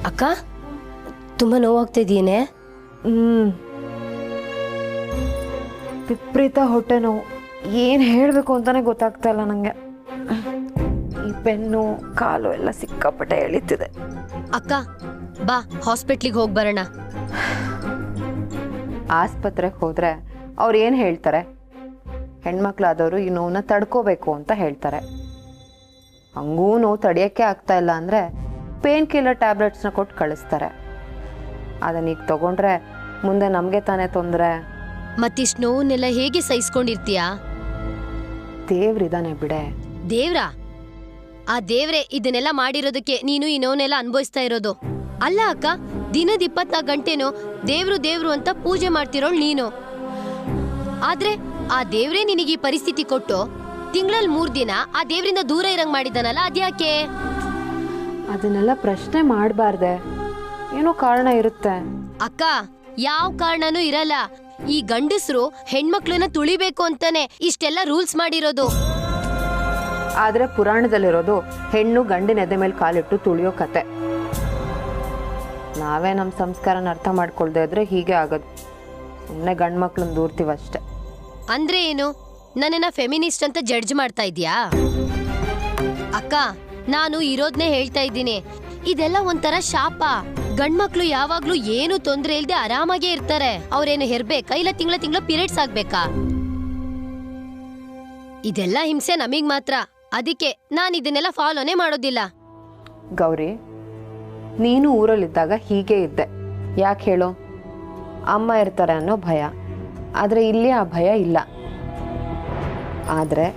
ಅಕ್ಕ ತುಂಬಾ ನೋವಾಗ್ತಿದೀನೆ. ವಿಪರೀತ ಹೊಟ್ಟೆ ನೋವು. ಏನು ಹೇಳಬೇಕು ಅಂತಾನೆ ಗೊತ್ತಾಗ್ತಾ ಇಲ್ಲ ನನಗೆ. ಈ ಬೆನ್ನು ಕಾಲು ಎಲ್ಲ ಸಿಕ್ಕಾಪಟ್ಟೆ ಎಳಿತಿದೆ. ಅಕ್ಕ ಬಾ ಹಾಸ್ಪಿಟ್ಲಿಗೆ ಹೋಗಿ ಬರೋಣ. ಆಸ್ಪತ್ರೆಗೆ ಹೋದ್ರೆ ಅವ್ರು ಏನು ಹೇಳ್ತಾರೆ? ಹೆಣ್ಮಕ್ಳಾದವರು ಈ ನೋವನ್ನ ತಡ್ಕೋಬೇಕು ಅಂತ ಹೇಳ್ತಾರೆ. ಹಂಗೂ ನೋವು ತಡೆಯೋಕ್ಕೆ ಆಗ್ತಾ ಇಲ್ಲ ಅಂದರೆ ಪೇನ್ ಕಿಲ್ಲರ್ ಟ್ಯಾಬ್ಲೆಟ್ಸ್ನ ಕೊಟ್ಟು ಕಳಿಸ್ತಾರೆ. ಅದನ್ನೀಗ ತಗೊಂಡ್ರೆ ಮುಂದೆ ನಮಗೆ ತಾನೇ ತೊಂದರೆ. ಮತ್ತಿಷ್ಟು ನೋವನ್ನೆಲ್ಲ ಹೇಗೆ ಸಹಿಸ್ಕೊಂಡಿರ್ತೀಯಾ? ದೇವ್ರಿದಾನೆ ಬಿಡೆ. ದೇವ್ರಾ? ಆ ದೇವ್ರೆ ಇದನ್ನೆಲ್ಲ ಮಾಡಿರೋದಕ್ಕೆ ನೀನು ಈ ನೋವನ್ನೆಲ್ಲ ಅನುಭವಿಸ್ತಾ ಇರೋದು. ಅಲ್ಲ ಅಕ್ಕ, ದಿನದ 24 ಗಂಟೆನೂ ದೇವ್ರು ದೇವ್ರು ಅಂತ ಪೂಜೆ ಮಾಡ್ತಿರೋಳು ನೀನು. ಆದ್ರೆ ಆ ದೇವ್ರೇ ನಿನಗೆ ಈ ಪರಿಸ್ಥಿತಿ ಕೊಟ್ಟು ತಿಂಗಳಲ್ಲಿ 3 ದಿನ ಆ ದೇವ್ರಿಂದ ದೂರ ಇರಂಗ್ ಮಾಡಿದಾನಲ್ಲ, ಅದ್ಯಾಕೆ? ಅದನ್ನೆಲ್ಲ ಪ್ರಶ್ನೆ ಮಾಡಬಾರ್ದೆ. ಏನೋ ಕಾರಣ ಇರುತ್ತೆ. ಅಕ್ಕ, ಯಾವ ಕಾರಣನೂ ಇರಲ್ಲ. ಈ ಗಂಡಸರು ಹೆಣ್ಮಕ್ಳನ್ನ ತುಳಿಬೇಕು ಅಂತಾನೆ ಇಷ್ಟೆಲ್ಲ ರೂಲ್ಸ್ ಮಾಡಿರೋದು. ಆದ್ರೆ ಪುರಾಣದಲ್ಲಿರೋದು ಹೆಣ್ಣು ಗಂಡಿನ ಎದೆ ಮೇಲೆ ಕಾಲಿಟ್ಟು ತುಳಿಯೋ ಕತೆ. ನಾವೇ ನಮ್ಮ ಸಂಸ್ಕಾರನ ಅರ್ಥ ಮಾಡ್ಕೊಳ್ದೆ ಇದ್ರೆ ಹೀಗೆ ಆಗೋದು. ಸುಮ್ಮನೆ ಗಂಡು ಮಕ್ಳನ್ನ ದೂರ್ತೀವಷ್ಟೆ. ಅಂದ್ರೆ ಏನು? ನನ್ನನ್ನ ಫೆಮಿನಿಸ್ಟ್ ಅಂತ ಜಡ್ಜ್ ಮಾಡ್ತಾ ಇದ್ಯಾ? ಅಕ್ಕ, ನಾನು ಇರೋದ್ನೇ ಹೇಳ್ತಾ ಇದ್ದೀನಿ. ಇದೆಲ್ಲ ಒಂಥರ ಶಾಪ. ಗಂಡ್ಮಕ್ಳು ಯಾವಾಗ್ಲೂ ಏನು ತೊಂದ್ರೆ ಇಲ್ದೆ ಆರಾಮಾಗೇ ಇರ್ತಾರೆ. ಅವ್ರೇನು ಹೆರ್ಬೇಕಾ ಇಲ್ಲ ತಿಂಗಳ ಪೀರಿಯಡ್ಸ್ ಆಗ್ಬೇಕಾ? ಇದೆಲ್ಲ ಹಿಂಸೆ ನಮಗ್ ಮಾತ್ರ. ಅದಕ್ಕೆ ನಾನು ಇದನ್ನೆಲ್ಲ ಫಾಲೋನೇ ಮಾಡೋದಿಲ್ಲ. ಗೌರಿ, ನೀನು ಊರಲ್ಲಿದ್ದಾಗ ಹೀಗೆ ಇದ್ದೆ. ಯಾಕೆ ಹೇಳು? ಅಮ್ಮ ಇರ್ತಾರೆ ಅನ್ನೋ ಭಯ. ಆದರೆ ಇಲ್ಲಿ ಆ ಭಯ ಇಲ್ಲ. ಆದರೆ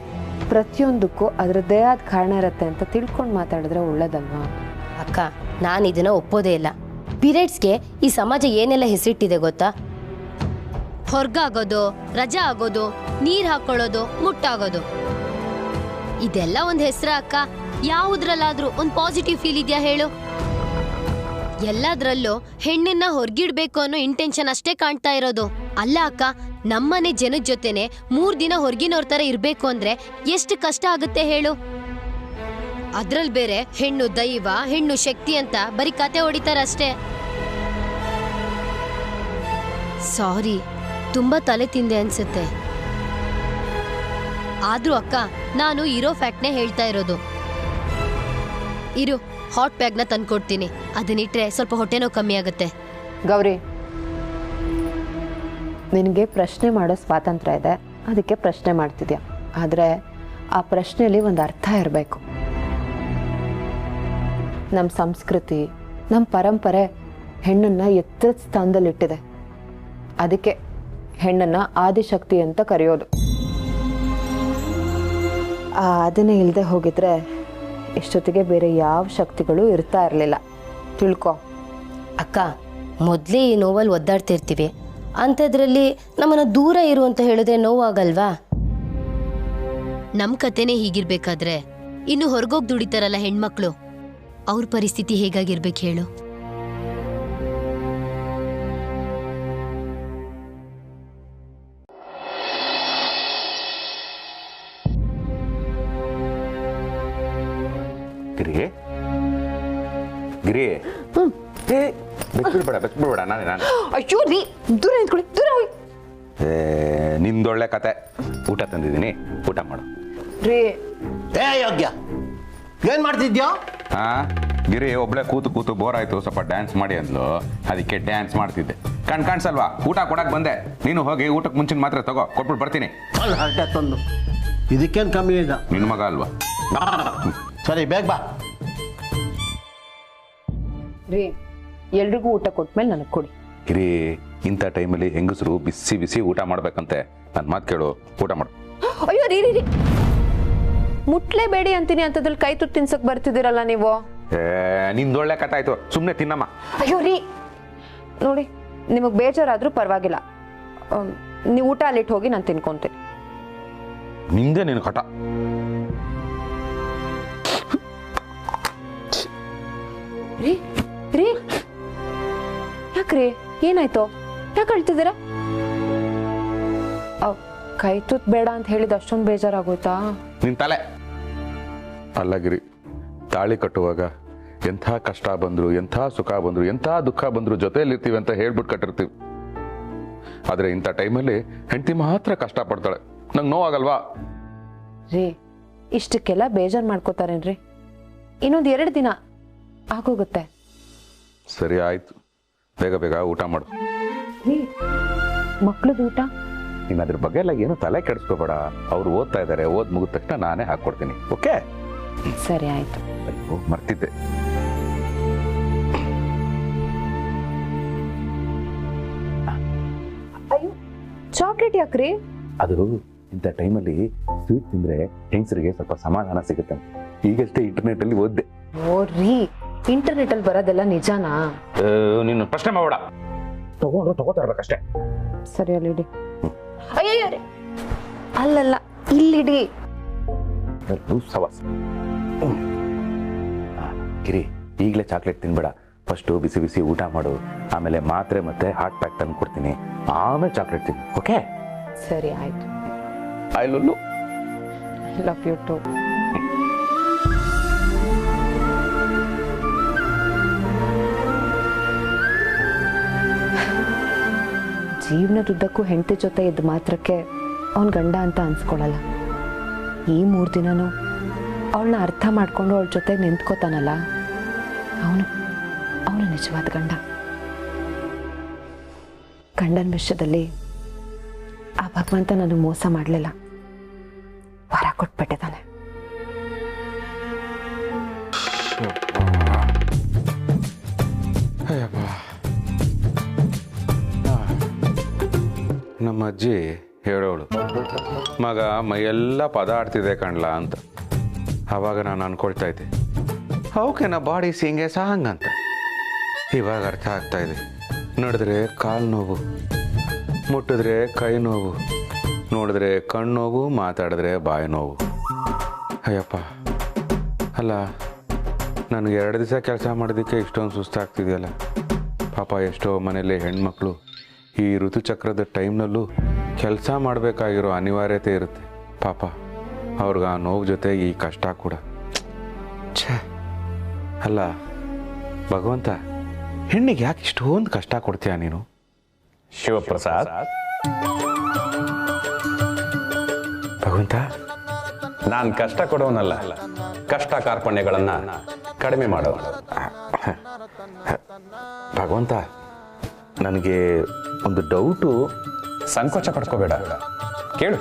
ಪ್ರತಿಯೊಂದಕ್ಕೂ ಅದರದ್ದೇ ಆದ ಕಾರಣ ಇರುತ್ತೆ ಅಂತ ತಿಳ್ಕೊಂಡು ಮಾತಾಡಿದ್ರೆ ಒಳ್ಳೇದಲ್ವಾ? ಅಕ್ಕ, ನಾನು ಇದನ್ನ ಒಪ್ಪೋದೇ ಇಲ್ಲ. ಪೀರಿಯಡ್ಸ್ಗೆ ಈ ಸಮಾಜ ಏನೆಲ್ಲ ಹೆಸರಿಟ್ಟಿದೆ ಗೊತ್ತಾ? ಹೊರ್ಗಾಗೋದು, ರಜಾ ಆಗೋದು, ನೀರ್ ಹಾಕೊಳ್ಳೋದು, ಮುಟ್ಟಾಗೋದು, ಇದೆಲ್ಲ ಒಂದ್ ಹೆಸರ ಅಕ್ಕ? ಯಾವುದ್ರಲ್ಲಾದ್ರೂ ಒಂದ್ ಪಾಸಿಟಿವ್ ಫೀಲ್ ಇದೆಯಾ ಹೇಳು? ಎಲ್ಲದ್ರಲ್ಲೂ ಹೆಣ್ಣನ್ನ ಹೊರ್ಗಿಡ್ಬೇಕು ಅನ್ನೋ ಇಂಟೆನ್ಷನ್ ಅಷ್ಟೇ ಕಾಣ್ತಾ ಇರೋದು. ಅಲ್ಲ ಅಕ್ಕ, ನಮ್ಮನೆ ಜನದ ಜೊತೆನೆ 3 ದಿನ ಹೊರ್ಗಿನವ್ರ ತರ ಇರ್ಬೇಕು ಅಂದ್ರೆ ಎಷ್ಟು ಕಷ್ಟ ಆಗುತ್ತೆ ಹೇಳು? ಅದ್ರಲ್ಲಿ ಬೇರೆ ಹೆಣ್ಣು ದೈವ, ಹೆಣ್ಣು ಶಕ್ತಿ ಅಂತ ಬರೀ ಕತೆ ಹೊಡಿತಾರಷ್ಟೇ. ಸಾರಿ, ತುಂಬಾ ತಲೆ ತಿಂದೆ ಅನ್ಸುತ್ತೆ. ಆದ್ರೂ ಅಕ್ಕ, ನಾನು ಇರೋ ಫ್ಯಾಕ್ಟ್ನೇ ಹೇಳ್ತಾ ಇರೋದು. ಇರು, ಹಾಟ್ ಪ್ಯಾಕ್ನ ತಂದ್ಕೊಡ್ತೀನಿ. ಅದನ್ನಿಟ್ರೆ ಸ್ವಲ್ಪ ಹೊಟ್ಟೆನೋ ಕಮ್ಮಿ ಆಗುತ್ತೆ. ಗೌರಿ, ನಿನಗೆ ಪ್ರಶ್ನೆ ಮಾಡೋ ಸ್ವಾತಂತ್ರ್ಯ ಇದೆ, ಅದಕ್ಕೆ ಪ್ರಶ್ನೆ ಮಾಡ್ತಿದ್ಯಾ. ಆದರೆ ಆ ಪ್ರಶ್ನೆಯಲ್ಲಿ ಒಂದು ಅರ್ಥ ಇರಬೇಕು. ನಮ್ಮ ಸಂಸ್ಕೃತಿ, ನಮ್ಮ ಪರಂಪರೆ ಹೆಣ್ಣನ್ನು ಎತ್ತರದ ಸ್ಥಾನದಲ್ಲಿಟ್ಟಿದೆ. ಅದಕ್ಕೆ ಹೆಣ್ಣನ್ನು ಆದಿಶಕ್ತಿ ಅಂತ ಕರೆಯೋದು. ಅದನ್ನೇ ಇಲ್ಲದೆ ಹೋಗಿದ್ರೆ ಎಷ್ಟೊತ್ತಿಗೆ ಬೇರೆ ಯಾವ ಶಕ್ತಿಗಳು ಇರ್ತಾ ಇರಲಿಲ್ಲ. ತಿಳ್ಕೊ. ಅಕ್ಕ, ಮೊದಲೇ ಈ ನೋವಲ್ಲಿ ಒದ್ದಾಡ್ತಿರ್ತೀವಿ, ಅಂಥದ್ರಲ್ಲಿ ನಮ್ಮನ್ನ ದೂರ ಇರು ಅಂತ ಹೇಳಿದ್ರೆ ನೋವಾಗಲ್ವಾ? ನಮ್ಮ ಕತೆನೇ ಹೀಗಿರ್ಬೇಕಾದ್ರೆ ಇನ್ನು ಹೊರಗೋಗಿ ದುಡಿತಾರಲ್ಲ ಹೆಣ್ಮಕ್ಳು, ಅವ್ರ ಪರಿಸ್ಥಿತಿ ಹೇಗಾಗಿರ್ಬೇಕು ಹೇಳು? ಗಿರಿ ಗಿರಿ, ಬೆಚ್ಬಿಡ್ಬೇಡ. ನಾನು ಅಯ್ಯೋ ರೀ, ದೂರ ನಿಂತ್ಕೊಳ್ಳಿ, ದೂರ ಹೋಗಿ. ನಿಂದೊಳ್ಳೆ ಕತೆ. ಊಟ ತಂದಿದ್ದೀನಿ, ಊಟ ಮಾಡು. ರೀ ಯೋಗ್ಯ, ಏನ್ ಮಾಡ್ತಿದ್ಯೋ? ಹಾ, ಗಿರಿ ಒಬ್ಳೆ ಕೂತು ಬೋರ್ ಆಯ್ತು, ಸ್ವಲ್ಪ ಡ್ಯಾನ್ಸ್ ಮಾಡಿ ಅಂದ್ಲು, ಅದಕ್ಕೆ ಡ್ಯಾನ್ಸ್ ಮಾಡ್ತಿದ್ದೆ. ಕಾಣಿಸಲ್ವಾ? ಊಟ ಕೊಡಕ್ ಬಂದೆ. ನೀನು ಹೋಗಿ ಊಟಕ್ಕೆ ಮುಂಚಿನ ಮಾತ್ರ ತಗೋ, ಕೊಟ್ಬಿಟ್ಟು ಬರ್ತೀನಿ. ಹರಟೆ ತಂದು ಇದಕ್ಕೇನು ಕಮ್ಮಿ ಇಲ್ಲ. ನಿನ್ನ ಮಗ ಅಲ್ವಾ? ಸರಿ, ಬೇಗ ಬಾ. ರೀ, ಎಲ್ರಿಗೂ ಊಟ ಕೊಟ್ಮೇಲೆ ನನಗೆ ಕೊಡಿ. ಗಿರಿ, ಇಂಥ ಟೈಮಲ್ಲಿ ಹೆಂಗಸರು ಬಿಸಿ ಬಿಸಿ ಊಟ ಮಾಡ್ಬೇಕಂತೆ. ನನ್ನ ಮಾತು ಕೇಳು, ಊಟ ಮಾಡು. ಅಯ್ಯೋ ರೀ ರೀ ರೀ, ಮುಟ್ಲೇಬೇಡಿ ಅಂತೀನಿ ಅಂತದ್ರಲ್ಲಿ ಕೈ ತುತ್ತು ತಿನ್ಸಕ್ ಬರ್ತಿದ್ದೀರಲ್ಲ ನೀವು. ನಿಂದೊಳ್ಳೆ ಕತೆ ಆಯ್ತು, ಸುಮ್ಮನೆ ತಿನ್ನಮ್ಮ. ಅಯ್ಯೋ ರೀ, ನೋಡಿ, ನಿಮಗೆ ಬೇಜಾರಾದ್ರೂ ಪರವಾಗಿಲ್ಲ, ನೀವು ಊಟ ಅಲ್ಲಿಟ್ಟು ಹೋಗಿ ನಾನು ತಿನ್ಕೊಂತೀನಿ. ನಿಂದೆ ನೀನು ಕಟ. ರೀ ರೀ, ಯಾಕ್ರಿ, ಏನಾಯ್ತು? ಯಾಕೆ ಅಳ್ತಿದ್ದೀರಾ? ಕೈ ತುತ್ ಬೇಡ ಅಂತ ಹೇಳಿದ ಅಷ್ಟೊಂದು ಬೇಜಾರಾಗೋಯ್ತಾ? ನಿನ್ ತಲೆ ಅಲ್ಲ ಗಿರಿ, ತಾಳಿ ಕಟ್ಟುವಾಗ ಎಂಥ ಕಷ್ಟ ಬಂದ್ರು, ಎಂಥ ಸುಖ ಬಂದ್ರು, ಎಂಥ ದುಃಖ ಬಂದ್ರು ಜೊತೆಯಲ್ಲಿರ್ತೀವಿ ಅಂತ ಹೇಳ್ಬಿಟ್ಟು ಕಟ್ಟಿರ್ತೀವಿ. ಆದ್ರೆ ಇಂಥ ಟೈಮಲ್ಲಿ ಹೆಂಡತಿ ಮಾತ್ರ ಕಷ್ಟ ಪಡ್ತಾಳೆ. ನಂಗೆ ನೋವಾಗಲ್ವಾ? ರೀ, ಇಷ್ಟಕ್ಕೆಲ್ಲ ಬೇಜಾರು ಮಾಡ್ಕೋತಾರೇನ್ರಿ? ಇನ್ನೊಂದು 2 ದಿನ ಆಗೋಗುತ್ತೆ. ಸರಿ ಆಯ್ತು, ಬೇಗ ಬೇಗ ಊಟ ಮಾಡು. ರೀ, ಮಕ್ಳದ್ದು ಊಟ? ನೀನು ಅದ್ರ ಬಗ್ಗೆ ಎಲ್ಲ ಏನು ತಲೆ ಕೆಡಿಸ್ಕೋಬೇಡ. ಅವ್ರು ಓದ್ತಾ ಇದ್ದಾರೆ, ಓದ್ ಮುಗಿದ ತಕ್ಷಣ ನಾನೇ ಹಾಕ್ಕೊಡ್ತೀನಿ. ಓಕೆ? ಸರಿ ಆಯ್ತು. ಅಯ್ಯೋ ಮರ್ತಿದ್ದೆ. ಅಯ್ಯೋ, ಚಾಕ್ಲೇಟ್ ಯಾಕ್ರಿ? ಅದು ಇಂಥ ಟೈಮಲ್ಲಿ ಸ್ವೀಟ್ ತಿಂದ್ರೆ ಹೆಂಗಸರಿಗೆ ಸ್ವಲ್ಪ ಸಮಾಧಾನ ಸಿಗುತ್ತೆ. ಈಗಷ್ಟೇ ಇಂಟರ್ನೆಟ್ ಅಲ್ಲಿ ಓದ್ದೆ. ಓ ರೀ, ಇಂಟರ್ನೆಟ್ ಅಲ್ಲಿ ಬರೋದೆಲ್ಲ ನಿಜಾನಾ? ನೀನು ಪ್ರಶ್ನೆ ಮಾಡಬೇಡ, ತಗೋತಾ ಇರ್ಬೇಕಷ್ಟೇ. ಸರಿ, ಅಲ್ಲಿಡಿ. ಅಯ್ಯೋ, ಅಲ್ಲಲ್ಲ, ಇಲ್ಲಿಡಿ. ಗಿರಿ, ಈಗಲೇ ಚಾಕ್ಲೇಟ್ ತಿನ್ಬೇಡ. ಫಸ್ಟು ಬಿಸಿ ಬಿಸಿ ಊಟ ಮಾಡು, ಆಮೇಲೆ ಮಾತ್ರೆ ಮತ್ತೆ ಹಾಟ್ ಪ್ಯಾಕ್ ತಂದು ಕೊಡ್ತೀನಿ, ಆಮೇಲೆ ಚಾಕ್ಲೇಟ್ ತಿನ್ನು. ಓಕೆ? ಸರಿ ಆಯ್ತು. I love you too. ಜೀವನದುದ್ದಕ್ಕೂ ಹೆಂಡತಿ ಜೊತೆ ಇದ್ದ ಮಾತ್ರಕ್ಕೆ ಅವನ ಗಂಡ ಅಂತ ಅನ್ಸ್ಕೊಳ್ಳಲ್ಲ. ಈ 3 ದಿನನೂ ಅವಳನ್ನ ಅರ್ಥ ಮಾಡ್ಕೊಂಡು ಅವಳ ಜೊತೆ ನಿಂತ್ಕೋತಾನಲ್ಲ, ಅವನು ನಿಜವಾದ ಗಂಡ. ಗಂಡನ ವಿಷಯದಲ್ಲಿ ಆ ಭಗವಂತ ನನಗೆ ಮೋಸ ಮಾಡಲಿಲ್ಲ, ವರ ಕೊಟ್ಬಿಟ್ಟಿದ್ದಾನೆ. ನಮ್ಮ ಅಜ್ಜಿ ಹೇಳೋಳು, ಮಗ ಮೈಯೆಲ್ಲ ಪದ ಆಡ್ತಿದೆ ಕಣ್ಲಾ ಅಂತ. ಆವಾಗ ನಾನು ಅನ್ಕೊಳ್ತಾ ಇದ್ದೆ, ಅವಕ್ಕೆ ನಾ ಬಾಡಿ ಸಿಂಗೆ ಸಾಂಗಂತ. ಇವಾಗ ಅರ್ಥ ಆಗ್ತಾ ಇದೆ. ನಡೆದ್ರೆ ಕಾಲು ನೋವು, ಮುಟ್ಟಿದ್ರೆ ಕೈ ನೋವು, ನೋಡಿದ್ರೆ ಕಣ್ಣು ನೋವು, ಮಾತಾಡಿದ್ರೆ ಬಾಯಿ ನೋವು. ಅಯ್ಯಪ್ಪ, ಅಲ್ಲ ನನಗೆ 2 ದಿವಸ ಕೆಲಸ ಮಾಡೋದಕ್ಕೆ ಇಷ್ಟೊಂದು ಸುಸ್ತಾಗ್ತಿದೆಯಲ್ಲ. ಪಾಪ ಎಷ್ಟೋ ಮನೇಲಿ ಹೆಣ್ಮಕ್ಳು ಈ ಋತುಚಕ್ರದ ಟೈಮ್ನಲ್ಲೂ ಕೆಲಸ ಮಾಡಬೇಕಾಗಿರೋ ಅನಿವಾರ್ಯತೆ ಇರುತ್ತೆ. ಪಾಪ ಅವ್ರಿಗೆ ಆ ನೋವು ಜೊತೆ ಈ ಕಷ್ಟ ಕೂಡ. ಛೇ, ಅಲ್ಲ ಭಗವಂತ, ಹೆಣ್ಣಿಗೆ ಯಾಕೆ ಇಷ್ಟೊಂದು ಕಷ್ಟ ಕೊಡ್ತೀಯ ನೀನು? ಶಿವಪ್ರಸಾದ್, ಭಗವಂತ, ನಾನು ಕಷ್ಟ ಕೊಡೋನಲ್ಲ, ಕಷ್ಟ ಕಾರ್ಪಣ್ಯಗಳನ್ನ ಕಡಿಮೆ ಮಾಡೋದು. ಭಗವಂತ, ನನಗೆ ಒಂದು ಡೌಟು. ಸಂಕೋಚ ಪಡ್ಕೋಬೇಡ, ಕೇಳು.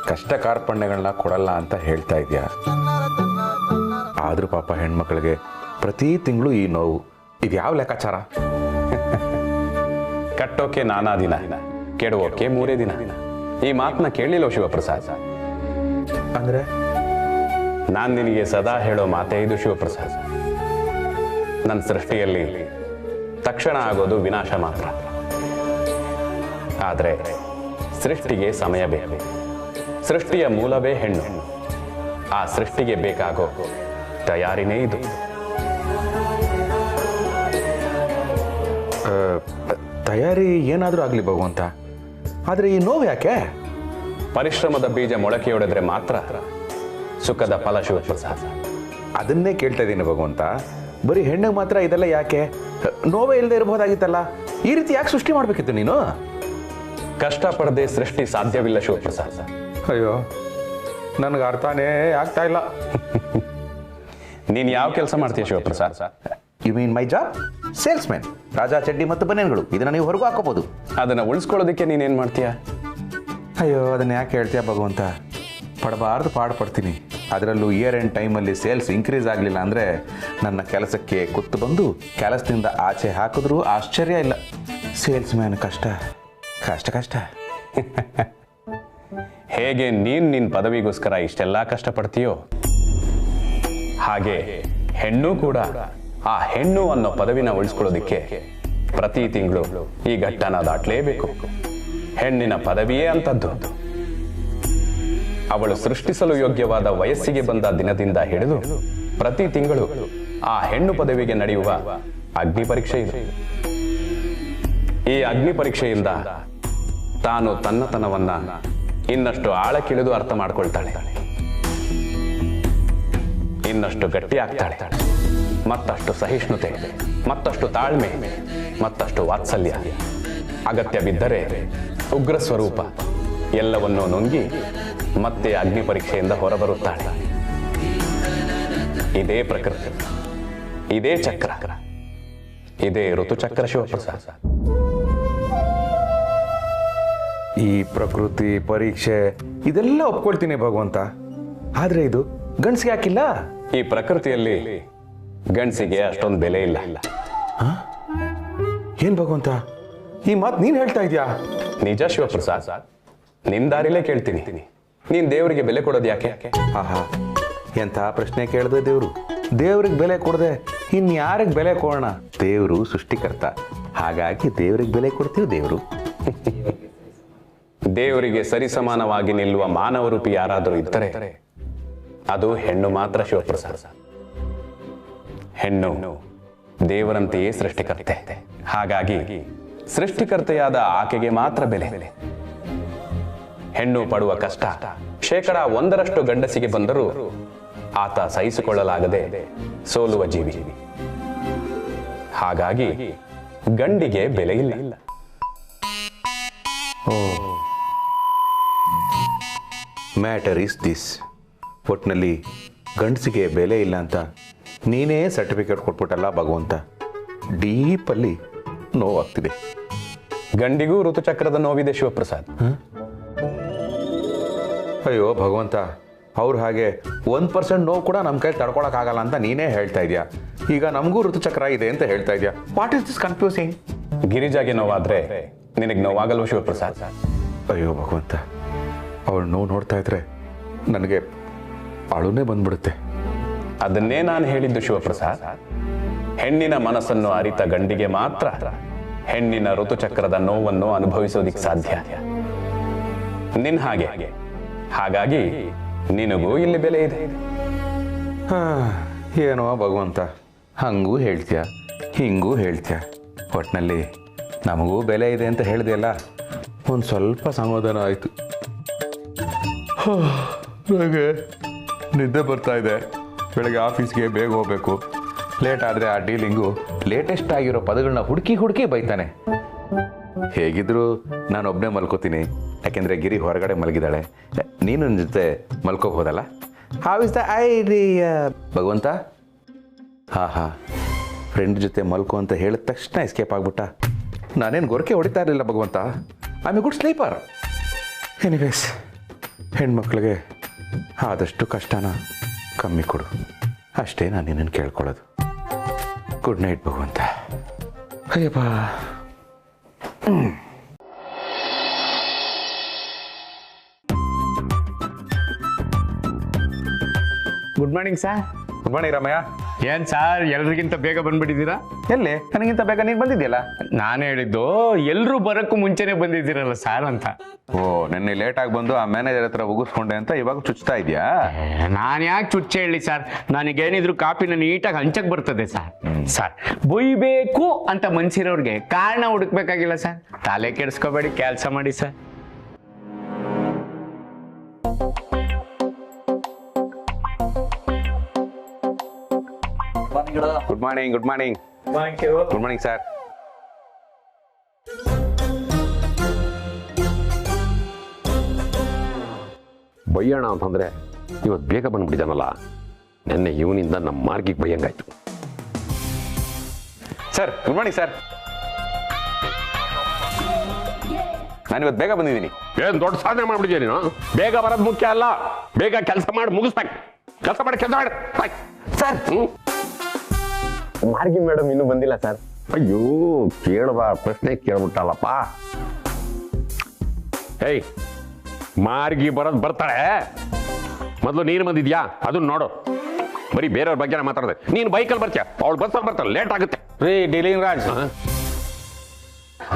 ಕಷ್ಟ ಕಾರ್ಪಣ್ಯಗಳನ್ನ ಕೊಡಲ್ಲ ಅಂತ ಹೇಳ್ತಾ ಇದೆಯಾ? ಆದರೂ ಪಾಪ ಹೆಣ್ಮಕ್ಳಿಗೆ ಪ್ರತಿ ತಿಂಗಳು ಈ ನೋವು. ಇದು ಯಾವ ಲೆಕ್ಕಾಚಾರ? ಕಟ್ಟೋಕೆ ನಾನಾ ದಿನ, ಕೆಡುವೋಕೆ 3 ದಿನ. ಈ ಮಾತನ್ನ ಕೇಳಿಲ್ಲ ಶಿವಪ್ರಸಾದ್? ಅಂದ್ರೆ ನಾನು ನಿನಗೆ ಸದಾ ಹೇಳೋ ಮಾತೇ ಇದು ಶಿವಪ್ರಸಾದ್. ನನ್ನ ಸೃಷ್ಟಿಯಲ್ಲಿ ತಕ್ಷಣ ಆಗೋದು ವಿನಾಶ ಮಾತ್ರ. ಆದರೆ ಸೃಷ್ಟಿಗೆ ಸಮಯ ಬೇಕು. ಸೃಷ್ಟಿಯ ಮೂಲವೇ ಹೆಣ್ಣು. ಆ ಸೃಷ್ಟಿಗೆ ಬೇಕಾಗೋ ತಯಾರಿನೇ ಇದು. ತಯಾರಿ ಏನಾದರೂ ಆಗಲಿ ಭಗವಂತ, ಆದರೆ ಈ ನೋವು ಯಾಕೆ? ಪರಿಶ್ರಮದ ಬೀಜ ಮೊಳಕೆಯೊಡೆದ್ರೆ ಮಾತ್ರ ಸುಖದ ಫಲ ಶಿವಪ್ರಸಾದ್. ಅದನ್ನೇ ಕೇಳ್ತಾ ಇದ್ದೀನಿ ಭಗವಂತ. ಬರೀ ಹೆಣ್ಣಿಗೆ ಮಾತ್ರ ಇದೆಲ್ಲ ಯಾಕೆ? ನೋವೇ ಇಲ್ಲದೆ ಇರಬಹುದಾಗಿತ್ತಲ್ಲ. ಈ ರೀತಿ ಯಾಕೆ ಸೃಷ್ಟಿ ಮಾಡಬೇಕಿತ್ತು ನೀನು? ಕಷ್ಟಪಡದೆ ಸೃಷ್ಟಿ ಸಾಧ್ಯವಿಲ್ಲ ಶಿವಪ್ರಸಾದ್. ಅಯ್ಯೋ, ನನಗೆ ಅರ್ಥನೇ ಆಗ್ತಾ ಇಲ್ಲ. ನೀನು ಯಾವ ಕೆಲಸ ಮಾಡ್ತೀಯ Shivaprasad? You mean my job? Salesman. Raja ಚಡ್ಡಿ ಮತ್ತು ಬನಿಯನ್ಗಳು, ಇದನ್ನ ನೀವು ಹೊರಗೂ ಹಾಕೋಬಹುದು. ಅದನ್ನ ಉಳಿಸ್ಕೊಳ್ಳೋದಕ್ಕೆ ನೀನೇನ್ ಮಾಡ್ತೀಯ? ಅಯ್ಯೋ, ಅದನ್ನ ಯಾಕೆ ಹೇಳ್ತೀಯ ಭಗವಂತ? ಪಡಬಾರ್ದು ಪಾಡು ಪಡ್ತೀನಿ. ಅದರಲ್ಲೂ ಇಯರ್ ಎಂಡ್ ಟೈಮಲ್ಲಿ ಸೇಲ್ಸ್ ಇನ್ಕ್ರೀಸ್ ಆಗಲಿಲ್ಲ ಅಂದರೆ ನನ್ನ ಕೆಲಸಕ್ಕೆ ಕುತ್ತು ಬಂದು ಕೆಲಸದಿಂದ ಆಚೆ ಹಾಕಿದ್ರೂ ಆಶ್ಚರ್ಯ ಇಲ್ಲ. ಸೇಲ್ಸ್ ಮ್ಯಾನ್ ಕಷ್ಟ ಕಷ್ಟ ಕಷ್ಟ. ಹೇಗೆ ನೀನ್ ನಿನ್ನ ಪದವಿಗೋಸ್ಕರ ಇಷ್ಟೆಲ್ಲ ಕಷ್ಟಪಡ್ತೀಯೋ ಹಾಗೆ ಹೆಣ್ಣು ಕೂಡ ಆ ಹೆಣ್ಣು ಅನ್ನೋ ಪದವಿನ ಉಳಿಸ್ಕೊಳ್ಳೋದಿಕ್ಕೆ ಪ್ರತಿ ತಿಂಗಳು ಈ ಘಟ್ಟನ ದಾಟಲೇಬೇಕು. ಹೆಣ್ಣಿನ ಪದವಿಯೇ ಅಂತದ್ದು. ಅವಳು ಸೃಷ್ಟಿಸಲು ಯೋಗ್ಯವಾದ ವಯಸ್ಸಿಗೆ ಬಂದ ದಿನದಿಂದ ಹಿಡಿದು ಪ್ರತಿ ತಿಂಗಳು ಆ ಹೆಣ್ಣು ಪದವಿಗೆ ನಡೆಯುವ ಅಗ್ನಿ ಪರೀಕ್ಷೆ ಇದೆ. ಈ ಅಗ್ನಿ ಪರೀಕ್ಷೆಯಿಂದ ತಾನು ತನ್ನತನವನ್ನ ಇನ್ನಷ್ಟು ಆಳಕ್ಕಿಳಿದು ಅರ್ಥ ಮಾಡ್ಕೊಳ್ತಾಳೆ, ಇನ್ನಷ್ಟು ಗಟ್ಟಿ ಆಗ್ತಾಳೆ, ಮತ್ತಷ್ಟು ಸಹಿಷ್ಣುತೆ, ಮತ್ತಷ್ಟು ತಾಳ್ಮೆ, ಮತ್ತಷ್ಟು ವಾತ್ಸಲ್ಯ, ಅಗತ್ಯ ಬಿದ್ದರೆ ಉಗ್ರ ಸ್ವರೂಪ ಎಲ್ಲವನ್ನೂ ನುಂಗಿ ಮತ್ತೆ ಅಗ್ನಿ ಪರೀಕ್ಷೆಯಿಂದ ಹೊರಬರುತ್ತಾಳೆ. ಇದೇ ಪ್ರಕೃತಿ, ಇದೇ ಚಕ್ರ, ಇದೇ ಋತುಚಕ್ರ ಶಿವಪ್ರಸಾದ್. ಈ ಪ್ರಕೃತಿ ಪರೀಕ್ಷೆ ಇದೆಲ್ಲ ಒಪ್ಕೊಳ್ತೀನಿ ಭಗವಂತ, ಆದ್ರೆ ಇದು ಗಂಡ್ಸ್ಗೆ ಹಾಕಿಲ್ಲ. ಈ ಪ್ರಕೃತಿಯಲ್ಲಿ ಗಂಡಸಿಗೆ ಅಷ್ಟೊಂದು ಬೆಲೆ ಇಲ್ಲ. ಏನ್ ಭಗವಂತ ಈ ಮಾತು ನೀನ್ ಹೇಳ್ತಾ ಇದ್ಯಾ? ನಿಜ ಶಿವಪ್ರಸಾದ್, ನಿನ್ ದಾರಿಲೇ ಕೇಳ್ತೀನಿ. ನೀನ್ ದೇವರಿಗೆ ಬೆಲೆ ಕೊಡೋದು ಯಾಕೆ? ಆಹಾ, ಎಂಥ ಪ್ರಶ್ನೆ ಕೇಳಿದೆ ದೇವ್ರು. ದೇವ್ರಿಗೆ ಬೆಲೆ ಕೊಡದೆ ಇನ್ಯಾರಿಗೆ ಬೆಲೆ ಕೊಡೋಣ? ದೇವರು ಸೃಷ್ಟಿಕರ್ತ, ಹಾಗಾಗಿ ದೇವ್ರಿಗೆ ಬೆಲೆ ಕೊಡ್ತೀವಿ. ದೇವರು ದೇವರಿಗೆ ಸರಿಸಮಾನವಾಗಿ ನಿಲ್ಲುವ ಮಾನವ ರೂಪಿ ಯಾರಾದರೂ ಇದ್ದರೆ ಅದು ಹೆಣ್ಣು ಮಾತ್ರ ಶಿವಪ್ರಸಾದ್. ಹೆಣ್ಣು ದೇವರಂತೆಯೇ ಸೃಷ್ಟಿಕರ್ತೆ, ಹಾಗಾಗಿ ಸೃಷ್ಟಿಕರ್ತೆಯಾದ ಆಕೆಗೆ ಮಾತ್ರ ಬೆಲೆ. ಹೆಣ್ಣು ಪಡುವ ಕಷ್ಟ 1% ಗಂಡಸಿಗೆ ಬಂದರೂ ಆತ ಸಹಿಸಿಕೊಳ್ಳಲಾಗದೆ ಸೋಲುವ ಜೀವಿ. ಹಾಗಾಗಿ ಗಂಡಿಗೆ ಬೆಲೆ ಇಲ್ಲ. Matter is this. ಒಟ್ಟಿನಲ್ಲಿ ಗಂಡಸಿಗೆ ಬೆಲೆ ಇಲ್ಲ ಅಂತ ನೀನೇ ಸರ್ಟಿಫಿಕೇಟ್ ಕೊಟ್ಬಿಟ್ಟಲ್ಲ ಭಗವಂತ. ಡೀಪಲ್ಲಿ ನೋವಾಗ್ತಿದೆ. ಗಂಡಿಗೂ ಋತುಚಕ್ರದ ನೋವಿದೆ ಶಿವಪ್ರಸಾದ್. ಅಯ್ಯೋ ಭಗವಂತ, ಅವ್ರು ಹಾಗೆ 1% ನೋವು ಕೂಡ ನಮ್ಮ ಕೈ ತಡ್ಕೊಳಕ್ಕಾಗಲ್ಲ ಅಂತ ನೀನೇ ಹೇಳ್ತಾ ಇದೆಯಾ. ಈಗ ನಮಗೂ ಋತುಚಕ್ರ ಇದೆ ಅಂತ ಹೇಳ್ತಾ ಇದೆಯಾ. What is this confusing? ಗಿರಿಜಾಗೆ ನೋವಾದ್ರೆ ನಿನಗೆ ನೋವಾಗಲ್ವ ಶಿವಪ್ರಸಾದ್? ಅಯ್ಯೋ ಭಗವಂತ, ಅವಳು ನೋವು ನೋಡ್ತಾ ಇದ್ರೆ ನನಗೆ ಅಳುನೇ ಬಂದ್ಬಿಡುತ್ತೆ. ಅದನ್ನೇ ನಾನು ಹೇಳಿದ್ದು ಶಿವಪ್ರಸಾದ್. ಹೆಣ್ಣಿನ ಮನಸ್ಸನ್ನು ಅರಿತ ಗಂಡಿಗೆ ಮಾತ್ರ ಹೆಣ್ಣಿನ ಋತುಚಕ್ರದ ನೋವನ್ನು ಅನುಭವಿಸೋದಿಕ್ ಸಾಧ್ಯ. ನಿನ್ ಹಾಗೆ. ಹಾಗಾಗಿ ನಿನಗೂ ಇಲ್ಲಿ ಬೆಲೆ ಇದೆ. ಏನೋ ಭಗವಂತ, ಹಂಗೂ ಹೇಳ್ತೀಯ ಹಿಂಗೂ ಹೇಳ್ತೀಯ. ಒಟ್ಟಿನಲ್ಲಿ ನಮಗೂ ಬೆಲೆ ಇದೆ ಅಂತ ಹೇಳಿದೆಯಲ್ಲ, ಒಂದು ಸ್ವಲ್ಪ ಸಮಾಧಾನ ಆಯಿತು. ನನಗೆ ನಿದ್ದೆ ಬರ್ತಾ ಇದೆ. ಬೆಳಗ್ಗೆ ಆಫೀಸ್ಗೆ ಬೇಗ ಹೋಗ್ಬೇಕು. ಲೇಟ್ ಆದರೆ ಆ ಡೀಲಿಂಗು ಲೇಟೆಸ್ಟ್ ಆಗಿರೋ ಪದಗಳನ್ನ ಹುಡುಕಿ ಬೈತಾನೆ. ಹೇಗಿದ್ರು ನಾನು ಒಬ್ಬನೇ ಮಲ್ಕೋತೀನಿ, ಯಾಕೆಂದರೆ ಗಿರಿ ಹೊರಗಡೆ ಮಲಗಿದ್ದಾಳೆ. ನೀನು ನನ್ನ ಜೊತೆ ಮಲ್ಕೋಬೋದಲ್ಲ? ಹೌ ಇಸ್ ದ ಐಡಿಯಾ ಭಗವಂತ? ಹಾ, ಫ್ರೆಂಡ್ ಜೊತೆ ಮಲ್ಕೋ ಅಂತ ಹೇಳಿದ ತಕ್ಷಣ ಎಸ್ಕೇಪ್ ಆಗ್ಬಿಟ್ಟ. ನಾನೇನು ಗೊರಕೆ ಹೊಡಿತಾ ಇರಲಿಲ್ಲ ಭಗವಂತ. I am A good sleeper. Anyways, ಹೆಣ್ಮಕ್ಳಿಗೆ ಆದಷ್ಟು ಕಷ್ಟನ ಕಮ್ಮಿ ಕೊಡು, ಅಷ್ಟೇ ನಾನು ನಿನ್ನನ್ನು ಕೇಳ್ಕೊಳ್ಳೋದು. ಗುಡ್ ನೈಟ್ ಭಗವಂತ. Ayyappa. Good morning sir. Good morning Ramaiah. ಏನ್ ಸರ್ ಎಲ್ರಿಗಿಂತ ಬೇಗ ಬಂದ್ಬಿಟ್ಟಿದ್ದೀರಾ? ಎಲ್ಲಿ ನನಗಿಂತ ಬೇಗ ನೀನು ಬಂದಿದ್ಯಲ್ಲ? ನಾನು ಹೇಳಿದ್ದು ಎಲ್ರೂ ಬರೋಕ್ಕೂ ಮುಂಚೆನೆ ಬಂದಿದ್ದೀರಲ್ಲ ಸರ್ ಅಂತ. ಓ, ನಿನ್ನೆ ಲೇಟಾಗಿ ಬಂದು ಆ ಮ್ಯಾನೇಜರ್ ಹತ್ರ ಉಗಿಸ್ಕೊಂಡೆ ಅಂತ ಇವಾಗ ಚುಚ್ತಾ ಇದೆಯಾ? ನಾನು ಯಾಕೆ ಚುಚ್ಚ ಹೇಳಿ ಸರ್, ನನಗೇನಿದ್ರು ಕಾಪಿನ ನೀಟಾಗಿ ಹಂಚಕ್ ಬರ್ತದೆ ಸರ್. ಸರ್, ಬೊಯ್ಬೇಕು ಅಂತ ಮನ್ಸಿರೋರ್ಗೆ ಕಾರಣ ಹುಡುಕ್ಬೇಕಾಗಿಲ್ಲ ಸರ್. ತಲೆ ಕೆಡಿಸ್ಕೋಬೇಡಿ, ಕೆಲಸ ಮಾಡಿ sir. Good morning. Good morning. Good morning sir. ಬೈಯೋಣ ಅಂತಂದರೆ ಇವತ್ತು ಬೇಗ ಬಂದ್ಬಿಟ್ಟಿದ್ದಾನಲ್ಲ, ನೆನ್ನೆ ಇವನಿಂದ ನಮ್ಮ ಮಾರ್ಗಿಗೆ ಬೈಯಂಗಾಯ್ತು. Sir good morning sir. ನಾನಿವತ್ತು ಬೇಗ ಬಂದಿದ್ದೀನಿ. ಏನು ದೊಡ್ಡ ಸಾಧನೆ ಮಾಡ್ಬಿಟ್ಟಿದ್ಯಾ ನೀನು? ಬೇಗ ಬರೋದು ಮುಖ್ಯ ಅಲ್ಲ, ಬೇಗ ಕೆಲಸ ಮಾಡಿ ಮುಗಿಸ್ಬೇಕು. ಕೆಲಸ ಮಾಡಿ ಸರ್, ಮಾರ್ಗಿ ಮೇಡಮ್ ಇನ್ನೂ ಬಂದಿಲ್ಲ ಸರ್. ಅಯ್ಯೋ, ಕೇಳಬ ಪ್ರಶ್ನೆ ಕೇಳ್ಬಿಟ್ಟಲ್ಲಪ್ಪ. ಏಯ್, ಮಾರ್ಗಿ ಬರೋದು ಬರ್ತಾಳೆ, ಮೊದಲು ನೀನು ಬಂದಿದ್ಯಾ ಅದನ್ನ ನೋಡು. ಬರೀ ಬೇರೆಯವ್ರ ಬಗ್ಗೆ ಮಾತಾಡಿದೆ. ನೀನು ಬೈಕಲ್ಲಿ ಬರ್ತೀಯ, ಅವಳು ಬಸ್ಸಲ್ಲಿ ಬರ್ತಾಳೆ, ಲೇಟ್ ಆಗುತ್ತೆ. ರೀ ಡೀಲಿಂಗ್ ರಾಜ್,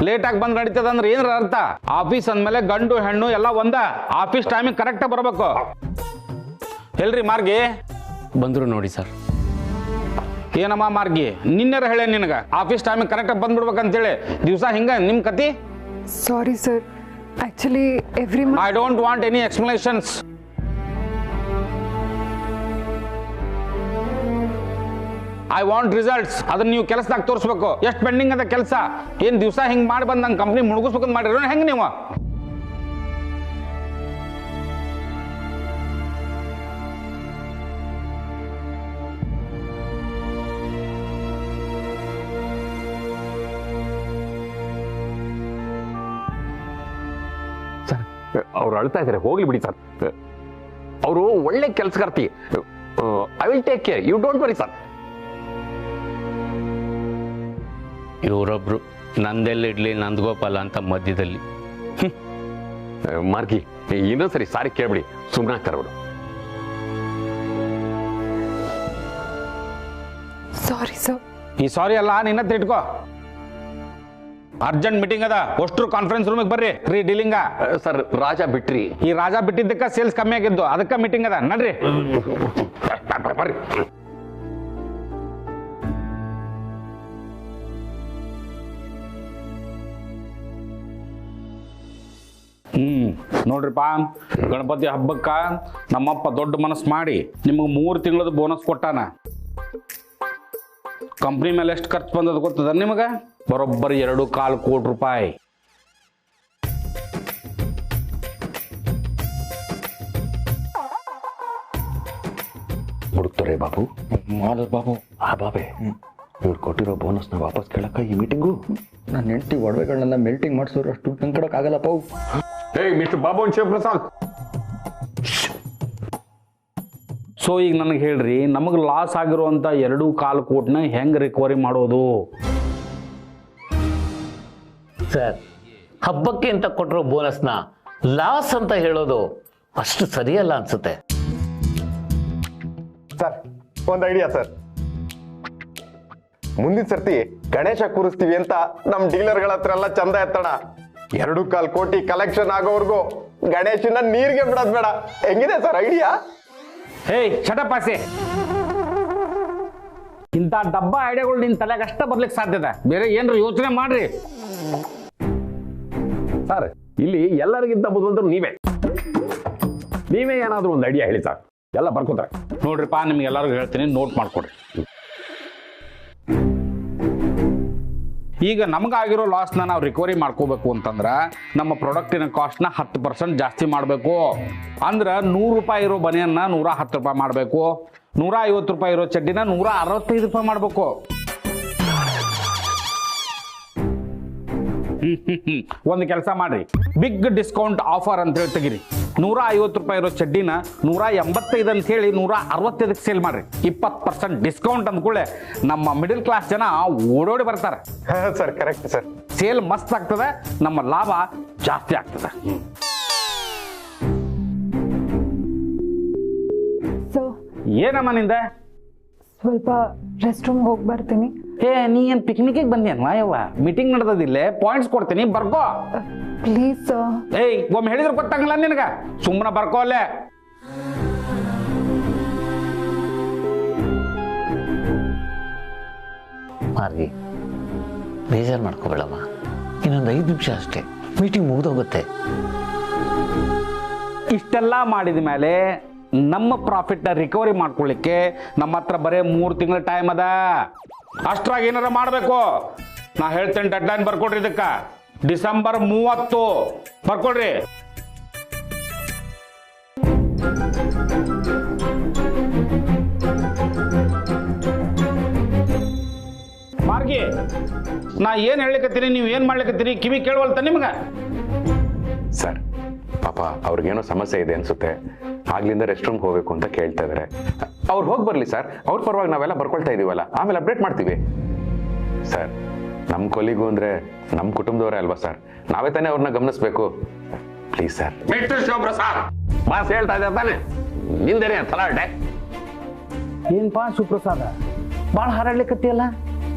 ಲೇಟಾಗಿ ಬಂದು ನಡೀತದ ಅಂದ್ರೆ ಏನ್ರ ಅರ್ಥ? ಆಫೀಸ್ ಅಂದಮೇಲೆ ಗಂಡು ಹೆಣ್ಣು ಎಲ್ಲ ಒಂದ. ಆಫೀಸ್ ಟೈಮಿಗೆ ಕರೆಕ್ಟಾಗಿ ಬರ್ಬೇಕು. ಎಲ್ರಿ ಮಾರ್ಗಿ ಬಂದ್ರು ನೋಡಿ ಸರ್. ಏನಮ್ಮ ಮಾರ್ಗಿ, ನಿನ್ನೆರ ಹೇಳೇ ನಿನಗೆ ಆಫೀಸ್ ಟೈಮಿಗೆ ಕರೆಕ್ಟಾಗಿ ಬಂದ್ಬಿಡ್ಬೇಕಂತೇಳಿ. ದಿವಸ ಹಿಂಗ ನಿಮ್ಮ ಕತಿ? Sorry sir, actually every I don't want any explanations. I want results. ಅದನ್ನ ನೀವು ಕೆಲಸದಾಗ ತೋರಿಸ್ಬೇಕು. ಎಷ್ಟು ಪೆಂಡಿಂಗ್ ಅದ ಕೆಲಸ? ಏನು ದಿವಸ ಹಿಂಗೆ ಮಾಡಿ ಬಂದು ನಂಗೆ ಕಂಪ್ನಿ ಮುಳುಗಿಸ್ಬೇಕಂತ ಮಾಡಿರೋ ಹೆಂಗೆ ನೀವು? ಸರ್ ಅವ್ರು ಅಳ್ತಾ ಇದ್ದಾರೆ, ಹೋಗ್ಲಿ ಬಿಡಿ ಸರ್. ಅವರು ಒಳ್ಳೆ ಕೆಲಸಗಾರ್ತಿ. I will take care, you don't worry sir. ಇವರೊಬ್ರು ನಂದೆಲ್ಲ ಇಡ್ಲಿ ನಂದಗೋಪಾಲ ಅಂತ ಮಧ್ಯದಲ್ಲಿ. ಮಾರ್ಗಿ, ಇನ್ನೊಂದು ಸರಿ ಸಾರಿ ಕೇಳ್ಬಿಡಿ, ಸುಮ್ಮನೆ ಆಗ್ತಾರೆ ಅವರು. Sorry sir. ಈ ಸಾರಿ ಅಲ್ಲ, ನಿನ್ನ ಹತ್ರ ಇಟ್ಕೋ. ಅರ್ಜೆಂಟ್ ಮೀಟಿಂಗ್ ಅದ, ಅಷ್ಟ್ರು ಕಾನ್ಫರೆನ್ಸ್ ರೂಮಿಗೆ ಬರ್ರಿ. ಫ್ರೀ ಡೀಲಿಂಗ. ಸರ್ ರಾಜ ಬಿಟ್ರಿ. ಈ ರಾಜ ಬಿಟ್ಟಿದ್ದಕ್ಕ ಸೇಲ್ಸ್ ಕಮ್ಮಿ ಆಗಿದ್ದು, ಅದಕ್ಕೆ ಮೀಟಿಂಗ್ ಅದ. ನಡ್ರಿ. ಬರ್ರಿ. ನೋಡ್ರಿಪ್ಪ, ಗಣಪತಿ ಹಬ್ಬಕ್ಕ ನಮ್ಮಪ್ಪ ದೊಡ್ಡ ಮನಸ್ಸು ಮಾಡಿ ನಿಮಗೆ 3 ತಿಂಗಳದ ಬೋನಸ್ ಕೊಟ್ಟಾನ. ಕಂಪ್ನಿ ಮೇಲೆ ಎಷ್ಟು ಖರ್ಚು ಬಂದದ ಗೊತ್ತದ ನಿಮಗೆ? ಬರೋಬ್ಬರಿ 2.25 ಕೋಟಿ ರೂಪಾಯಿ. ಹುಡುಕ್ತಾರೆ ಬಾಬು. ಬಾಬು ಆ ಬಾಬೆ ಇವ್ರು ಕೊಟ್ಟಿರೋ ಬೋನಸ್ನ ವಾಪಸ್ ಕೇಳಕ್ಕ ಈ ಮೀಟಿಂಗು. ನನ್ನ ಹೆಂಡತಿ ಒಡವೆಗಳನ್ನ ಮೆಲ್ಟಿಂಗ್ ಮಾಡಿಸೋರು ಅಷ್ಟು ನಂಗೆ ಕೊಡೋಕ್ಕಾಗಲ್ಲಪ್ಪ. ಏಯ್ mister Babu and Shivaprasad. So ಈಗ ನನಗೆ ಹೇಳ್ರಿ, ನಮಗೆ ಲಾಸ್ ಆಗಿರುವಂಥ 2.25 ಕೋಟಿನ ಹೆಂಗೆ ರಿಕವರಿ ಮಾಡೋದು? ಸರ್, ಹಬ್ಬಕ್ಕೆ ಅಂತ ಕೊಟ್ಟಿರೋ ಬೋನಸ್ನ ಲಾಸ್ ಅಂತ ಹೇಳೋದು ಅಷ್ಟು ಸರಿಯಲ್ಲ ಅನ್ಸುತ್ತೆ. ಸರ್, ಒಂದು ಐಡಿಯಾ ಸರ್. ಮುಂದಿನ ಸರ್ತಿ ಗಣೇಶ ಕೂರಿಸ್ತೀವಿ ಅಂತ ನಮ್ಮ ಡೀಲರ್ಗಳ ಹತ್ರ ಎಲ್ಲ ಚಂದ ಎತ್ತಣ. 2.25 ಕೋಟಿ ಕಲೆಕ್ಷನ್ ಆಗೋವರೆಗೂ ಗಣೇಶನ ನೀರಿಗೆ ಬಿಡೋದ್ ಬೇಡ. ಹೆಂಗಿದೆ ಸರ್ ಐಡಿಯಾ? ಹೇಯ್ ಚಟಪಾಸೆ, ಇಂಥ ಡಬ್ಬ ಐಡಿಯಾಗಳು ನಿನ್ನ ತಲೆಗೆ ಅಷ್ಟ ಬರ್ಲಿಕ್ಕೆ ಸಾಧ್ಯದ, ಬೇರೆ ಏನ್ರ ಯೋಚನೆ ಮಾಡ್ರಿ. ಸರ್, ಇಲ್ಲಿ ಎಲ್ಲರಿಗಿಂತ ಬುದ್ಧಿವಂತರು ನೀವೇ ಏನಾದರೂ ಒಂದು ಐಡಿಯಾ ಹೇಳಿ ಸರ್, ಎಲ್ಲ ಬರ್ಕೋತಾರೆ. ನೋಡ್ರಿಪ್ಪ, ನಿಮ್ಗೆ ಎಲ್ಲರಿಗೂ ಹೇಳ್ತೀನಿ, ನೋಟ್ ಮಾಡ್ಕೊಡ್ರಿ. ಈಗ ನಮಗಾಗಿರೋ ಲಾಸ್ನ ನಾವು ರಿಕವರಿ ಮಾಡ್ಕೋಬೇಕು ಅಂತಂದ್ರೆ ನಮ್ಮ ಪ್ರಾಡಕ್ಟಿನ ಕಾಸ್ಟ್ನ 10% ಜಾಸ್ತಿ ಮಾಡಬೇಕು. ಅಂದ್ರೆ 100 ರೂಪಾಯಿ ಇರೋ ಬನಿಯನ್ನ 110 ರೂಪಾಯಿ ಮಾಡಬೇಕು. 150 ರೂಪಾಯಿ ಇರೋ ಚಡ್ಡಿನ 165 ರೂಪಾಯಿ ಮಾಡಬೇಕು. ಒಂದು ಕೆಲಸ ಮಾಡ್ರಿ, ಬಿಗ್ ಡಿಸ್ಕೌಂಟ್ ಆಫರ್ ಅಂತ ಹೇಳಿ ತೆಗಿರಿ. 150 ರೂಪಾಯಿ ಇರೋ ಚಡ್ಡಿನ 185 ಅಂತ ಹೇಳಿ 165ಕ್ಕೆ ಸೇಲ್ ಮಾಡ್ರಿ. 20% ಡಿಸ್ಕೌಂಟ್ ಅಂದ್ಕೂಳೆ ನಮ್ಮ ಮಿಡಲ್ ಕ್ಲಾಸ್ ಜನ ಓಡೋಡಿ ಬರ್ತಾರೆ. Sir correct sir. ಸೇಲ್ ಮಸ್ತ್ ಆಗ್ತದೆ, ನಮ್ಮ ಲಾಭ ಜಾಸ್ತಿ ಆಗ್ತದೆ. ಸೊ ಏನಮ್ಮ ನಿಂದ? ಸ್ವಲ್ಪ ರೆಸ್ಟ್ ರೂಮ್ ಹೋಗಿ ಬರ್ತೀನಿ. ಏ, ನೀ ಏನು ಪಿಕ್ನಿಕ್ಗೆ ಬಂದ್ಯಾನ ಯವ್ವ? ಮೀಟಿಂಗ್ ನಡೆದಿಲ್ಲ, ಪಾಯಿಂಟ್ಸ್ ಕೊಡ್ತೀನಿ, ಬರ್ಕೋ ಪ್ಲೀಸ್ ಸರ್. ಏಯ್, ಒಮ್ಮೆ ಹೇಳಿದ್ರೆ ಗೊತ್ತಾಗಲ್ಲ ನಿನಗ, ಸುಮ್ಮನೆ ಬರ್ಕೋ ಅಲ್ಲೇ. ಮಾರ್ಗಿ, ಬೇಜಾರು ಮಾಡ್ಕೋಬೇಡಮ್ಮ. ಇನ್ನೊಂದು 5 ನಿಮಿಷ ಅಷ್ಟೇ, ಮೀಟಿಂಗ್ ಮುಗಿದೋಗುತ್ತೆ. ಇಷ್ಟೆಲ್ಲ ಮಾಡಿದ ಮೇಲೆ ನಮ್ಮ ಪ್ರಾಫಿಟ್ನ ರಿಕವರಿ ಮಾಡ್ಕೊಳ್ಳಿಕ್ಕೆ ನಮ್ಮ ಹತ್ರ ಬರೀ 3 ತಿಂಗಳ ಟೈಮ್ ಅದ. ಅಷ್ಟ್ರಾಗ ಏನಾರ ಮಾಡಬೇಕು. ನಾ ಹೇಳ್ತೇನೆ, ಡೆಡ್ ಲೈನ್ ಬರ್ಕೊಡ್ರಿ. ಇದಕ್ಕ ಡಿಸೆಂಬರ್ 30 ಬರ್ಕೊಡ್ರಿ. ಮಾರ್ಗಿ, ನಾ ಏನ್ ಹೇಳಕತ್ತೀನಿ, ನೀವು ಏನ್ ಮಾಡ್ಲಿಕತ್ತೀರಿ, ಕಿವಿ ಕೇಳವಲ್ತ ನಿಮ್ಗ? ಸರ್, ಪಾಪ ಅವ್ರಿಗೇನೋ ಸಮಸ್ಯೆ ಇದೆ ಅನ್ಸುತ್ತೆ, ಆಗ್ಲಿಂದ ರೆಸ್ಟ್ ರೂಮ್ಗೆ ಹೋಗ್ಬೇಕು ಅಂತ ಕೇಳ್ತಾ ಇದಾರೆ. ಅವ್ರು ಹೋಗಿ ಬರ್ಲಿ ಸರ್, ಅವ್ರ ಪರವಾಗಿ ನಾವೆಲ್ಲ ಬರ್ಕೊಳ್ತಾ ಇದೀವಲ್ಲ, ಆಮೇಲೆ ಅಪ್ಡೇಟ್ ಮಾಡ್ತೀವಿ. ಸರ್, ನಮ್ಮ ಕೊಲಿಗೂ ಅಂದ್ರೆ ನಮ್ಮ ಕುಟುಂಬದವರೇ ಅಲ್ವಾ ಸರ್, ನಾವೇ ತಾನೇ ಅವ್ರನ್ನ ಗಮನಿಸ್ಬೇಕು. Please sir. Mister Shivaprasad, boss ಹೇಳ್ತಾ ಇದ್ದಾರೆ ತಾನೆ, ನಿಂದೇನೆ ತಲಾಟೆ. ಏನ್ಪಾ ಶಿವಪ್ರಸಾದ, ಭಾಳ ಹಾರಾಡ್ಲಿಕ್ಕತ್ತಿಯಲ್ಲ?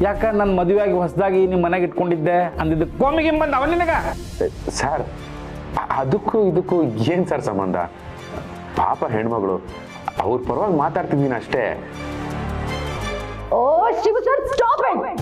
ಯಾಕ ನನ್ನ ಮದುವೆಯಾಗಿ ಹೊಸದಾಗಿ ನಿಮ್ಮ ಮನೆಗೆ ಇಟ್ಕೊಂಡಿದ್ದೆ ಅಂದಿದ್ದ ಕೋಮಿಗೆ ಬಂದ ಅವ ನಿನಗ? ಸರ್, ಅದಕ್ಕೂ ಇದಕ್ಕೂ ಏನ್ ಸರ್ ಸಂಬಂಧ? ಪಾಪ ಹೆಣ್ಮಗಳು, ಅವ್ರ ಪರವಾಗಿ ಮಾತಾಡ್ತಿದ್ದೀನಿ ಅಷ್ಟೇ. ಓ ಶಿವ ಸರ್, ಸ್ಟಾಪ್ ಇಟ್.